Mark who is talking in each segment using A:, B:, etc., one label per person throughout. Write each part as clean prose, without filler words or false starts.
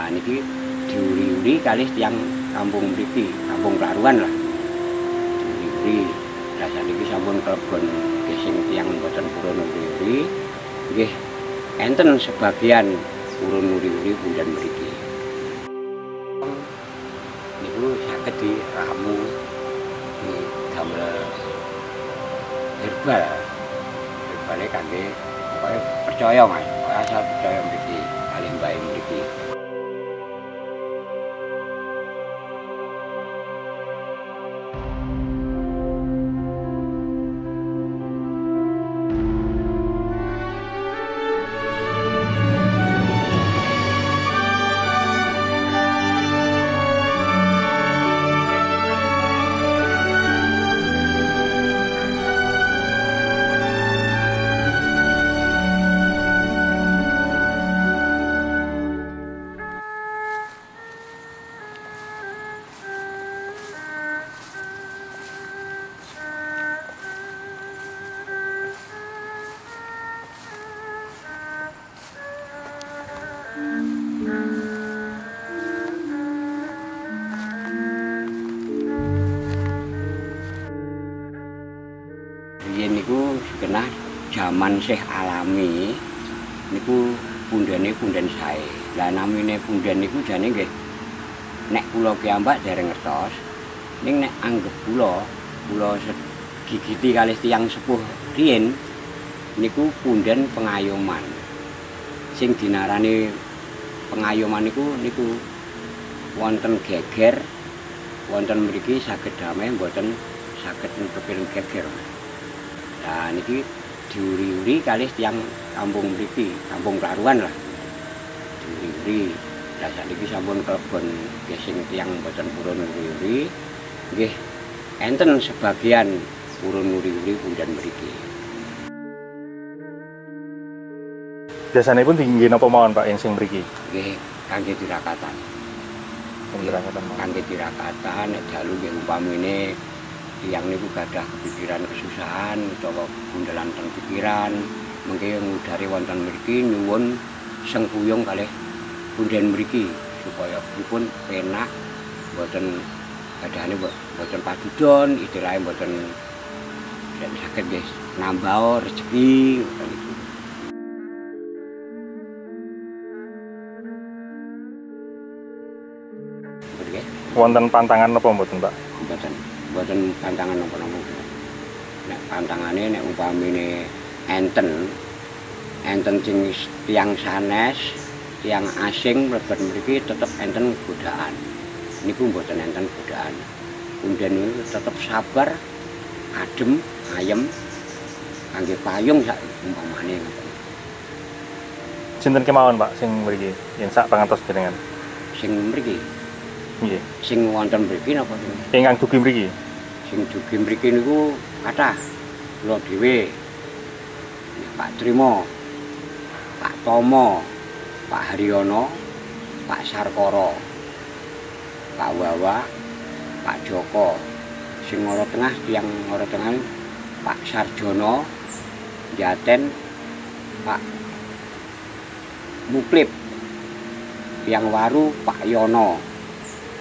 A: Nah niki diuri-uri kalih tiyang kampung mriki, kampung Klaruan lah. Diuri-uri. Lah saniki sampun klebon sing tiyang mboten purun uri-uri. Nggih enten sebagian purun uri-uri punden mriki. Niku saged diramu damel herbal. Herbale kangge pokoke percaya Mas, asal percaya mriki kalih mbae mriki. Riyen niku kenah jaman Syekh Alami niku pundene punden sae. Lah namine punden niku jane nggih nek kula piyambak dereng ngertos ning nek anggap kula gigiti kalih tiyang sepuh riyen niku punden pengayoman. Sing dinarani pengayoman niku wonten geger wonten mriki saged damai mboten saged nutupi geger. Nah niki diuri-uri kalih tiyang kampung mriki, kampung Klaruan lah. Diuri-uri. Lah saniki sampun klebon sing tiyang mboten purun uri-uri. Nggih enten sebagian purun uri-uri punden mriki.
B: Biasane pun tinggi napa mawon Pak yang sing mriki?
A: Nggih kangge tirakatan. Kangge tirakatan nek dalu nggih umpamine tiyang niku gadah kepikiran kesusahan utawa gundelan teng pikiran mengke ngudari wonten mriki nyuwun sengkuyung kalih punden mriki supaya pripun penak mboten gadahane mboten padudon istilahe mboten saged nggih nambah rezeki ngoten iki.
B: Wonten pantangan napa mboten Pak?
A: Mboten pantangan napa-napa. Nek pantangane nek umpamine enten sing tiyang sanes, tiyang asing mlebet mriki tetep enten godaan. Niku mboten enten godaan. Punden niku tetep sabar, adem, ayem kangge payung sak umpamane ngoten.
B: Sinten kemawon Pak sing mriki yen sak pangantos jenengan?
A: Sing mriki.
B: Nggih.
A: Sing wonten mriki napa niku?
B: Ingkang dugi mriki.
A: Sing dugi mriki niku kathah. Kula dhewe Pak Trimo, Pak Tomo, Pak Haryono, Pak Sarkoro, Pak Wawa, Pak Joko. Sing ngoro tengah tiyang ngoro tengah Pak Sarjono, Jaten, Pak Muklip. Tiyang Waru Pak Yono.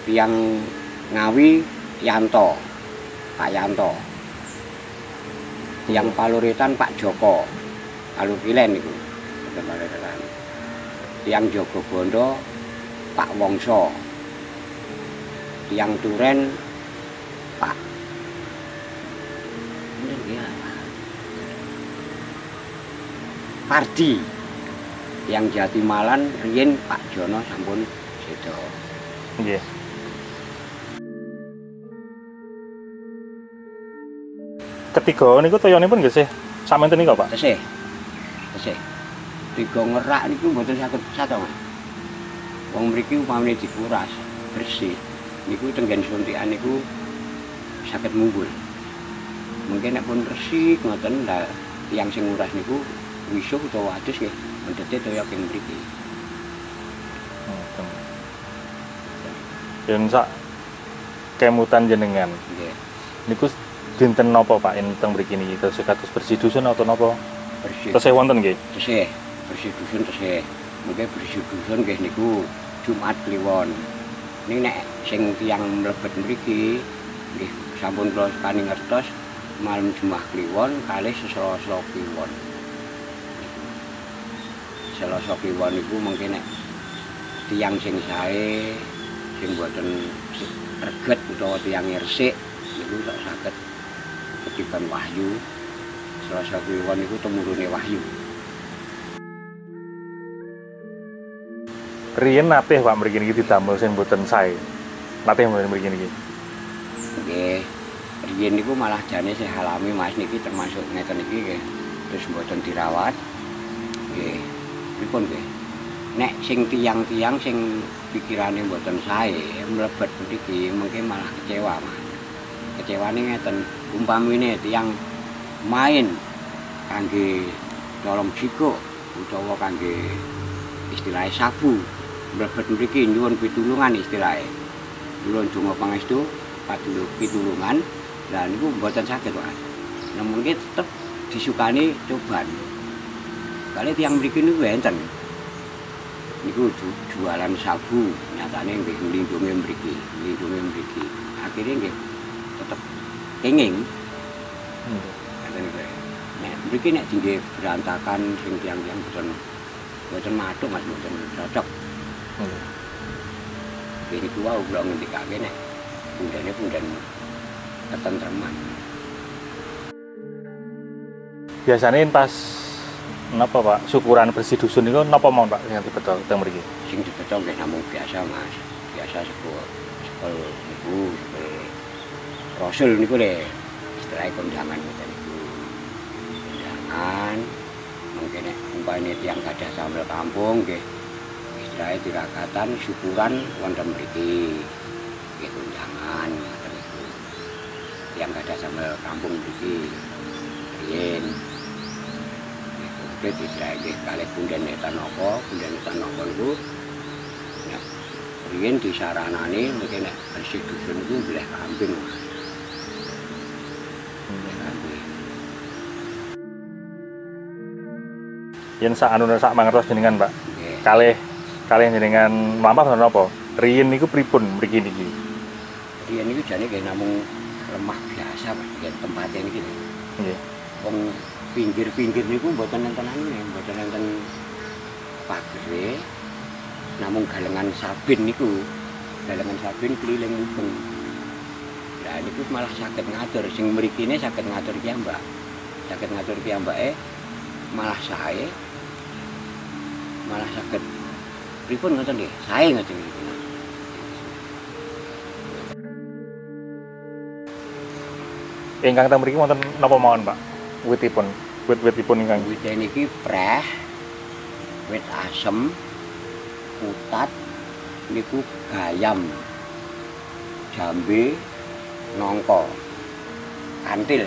A: Tiyang Ngawi Yanto, Pak Yanto. Tiyang Paluritan Pak Joko, Palukilen niku. Tiyang Jogobondo Pak Wongso. Tiyang Turen Pak Pardi. Tiyang Jatimalan riyen Pak Jono sampun sedo.
B: Nggih. Ketiga niku toyonipun nggih sih samenten niku Pak?
A: Tesih. Tiga ngerak niku mboten saged satu. Wong mriki upamane dikuras bersih niku tenggen suntikan niku saged munggul. Mungkin nek pun resik ngoten lah tiyang sing nguras niku wisuh utawa adus nggih mendete toya king mriki.
B: Ngoten. Yen sak kemutan jenengan.
A: Nggih.
B: Niku dinten napa Pak yen teng mriki niki kados bersih dusun atau napa?
A: Bersih.
B: Tesih wonten nggih.
A: Tesih, bersih dusun tesih. Mungkin bersih dusun nggih niku Jumat Kliwon. Ini nek sing tiyang mlebet mriki nggih sampun kula sekani ngertos malam Jumat Kliwon kalih Selasa Kliwon. Selasa Kliwon niku mungkin nek tiyang sing sae sing boten reget utawa tiyang resik niku sok saged ketiban wahyu. Selasa Kliwon niku temurune wahyu.
B: Riyen nate Pak mriki niki didamel sing boten sae. Nate mriki niki.
A: Nggih. Riyen niku malah jane sing alami Mas niki termasuk ngeten iki nggih. Terus boten dirawat. Nggih. Pripun nggih? Nek sing tiyang-tiyang sing pikirane boten sae mlebet mriki mungkin malah kecewa Mas. Kecewane ngeten, umpamine tiyang main kangge colong jiko utawa kangge istilahnya sabu mlebet mriki nyuwun pitulungan istilahnya nyuwun donga pangestu pitulungan lah niku mboten saged Mas namun ki tetep disukani coban kali tiyang mriki niku enten niku jualan sabu nyatane nggih nglindungi mriki akhirnya nggih tetep kenging nek mriki nek dingge berantakan sing tiyang-tiyang boten matuk Mas boten cocok. Ini ku wau kula ngendikake nek pundane ketentreman.
B: Biasane pas napa Pak syukuran bersih dusun niku napa mawon Pak sing dibeto teng mriki?
A: Sing dibeto nggih namung biasa Mas. Biasa sekul niku Rasul niku le istilah kondangan ngoten niku. Kondangan mungkin nek umpamane tiyang gadah sambel kampung nggih istilahnya tirakatan syukuran wonten mriki nggih kondangan ngoten niku tiyang gadah sambel kampung mriki riyen niku istilahnya kalih punden tanaka niku nek riyen disaranani mungkin nek bersih dusun niku mbleh kambing
B: Yen sak mangertos jenengan, Pak. Kalih jenengan mlampah napa? Riyen niku pripun mriki niki?
A: Riyen niku jane nggih namung lemah biasa, Mas, nggih tempate niki. Nggih. Wong pinggir-pinggir niku mboten enten mboten enten pagere. Namung galengan sabin niku. Galengan sabin keliling mubeng. Lah niku malah saged ngatur sing mrikine saged ngatur piyambak. Saged ngatur piyambake malah sae malah saged pripun ngoten nggih sae ngoten niku
B: ingkang teng mriki wonten napa mawon Pak witipun wit-witipun ingkang
A: wit niki preh wit asem utat niku gayam jambe nangka kantil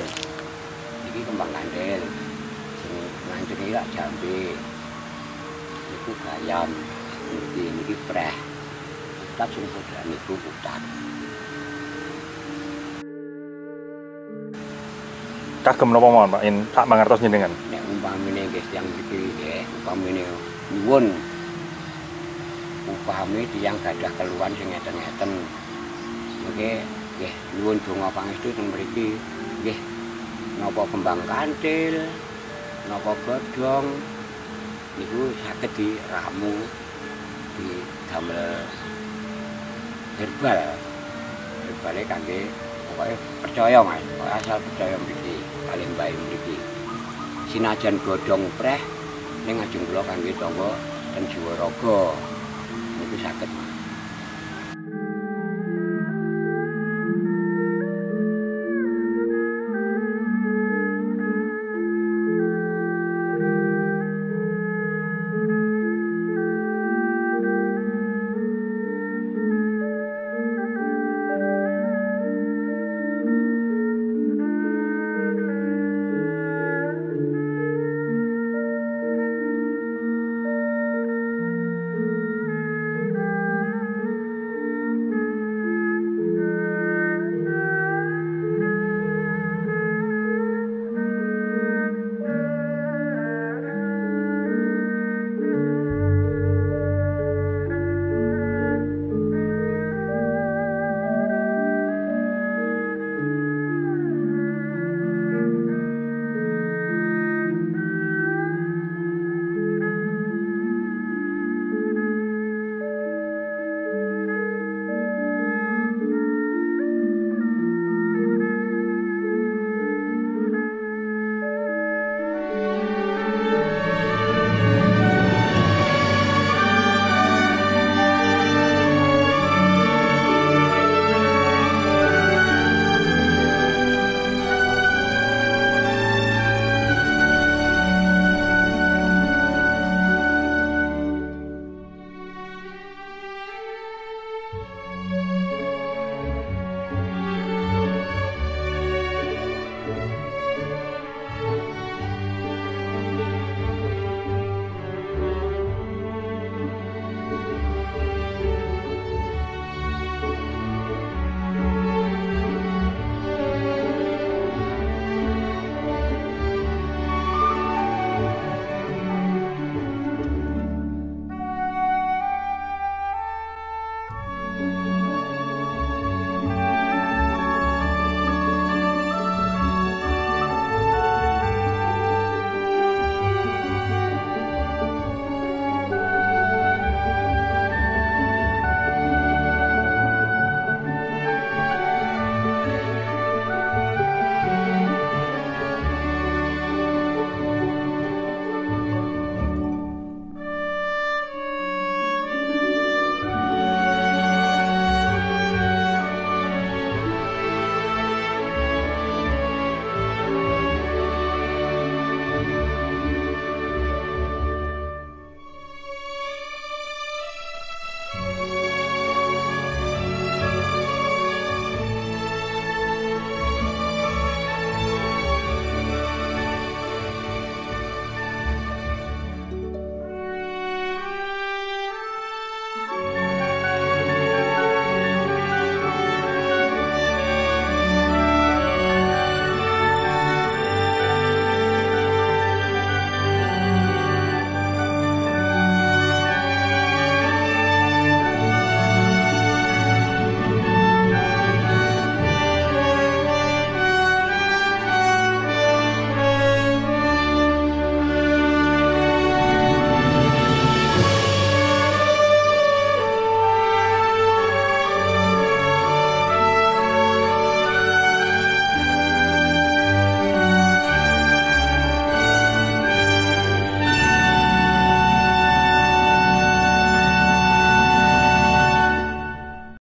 A: niki kembang kantil sing iki lak jambe niku gayam niki preh utat sing padha niku utat
B: kagem napa mawon Pak yen sak mangertos jenengan
A: nek umpamine nggih tiyang mriki nggih umpamine nyuwun upami tiyang gadah keluhan sing ngeten-ngeten nggih nyuwun donga pangestu teng mriki nggih napa kembang kantil napa godhong niku saged diramu didamel herbale kangge pokoke percaya Mas asal percaya mriki paling baik mriki sinajan godhong preh ning ajeng kula kangge tangga ten Jiwaraga niku saged Mas.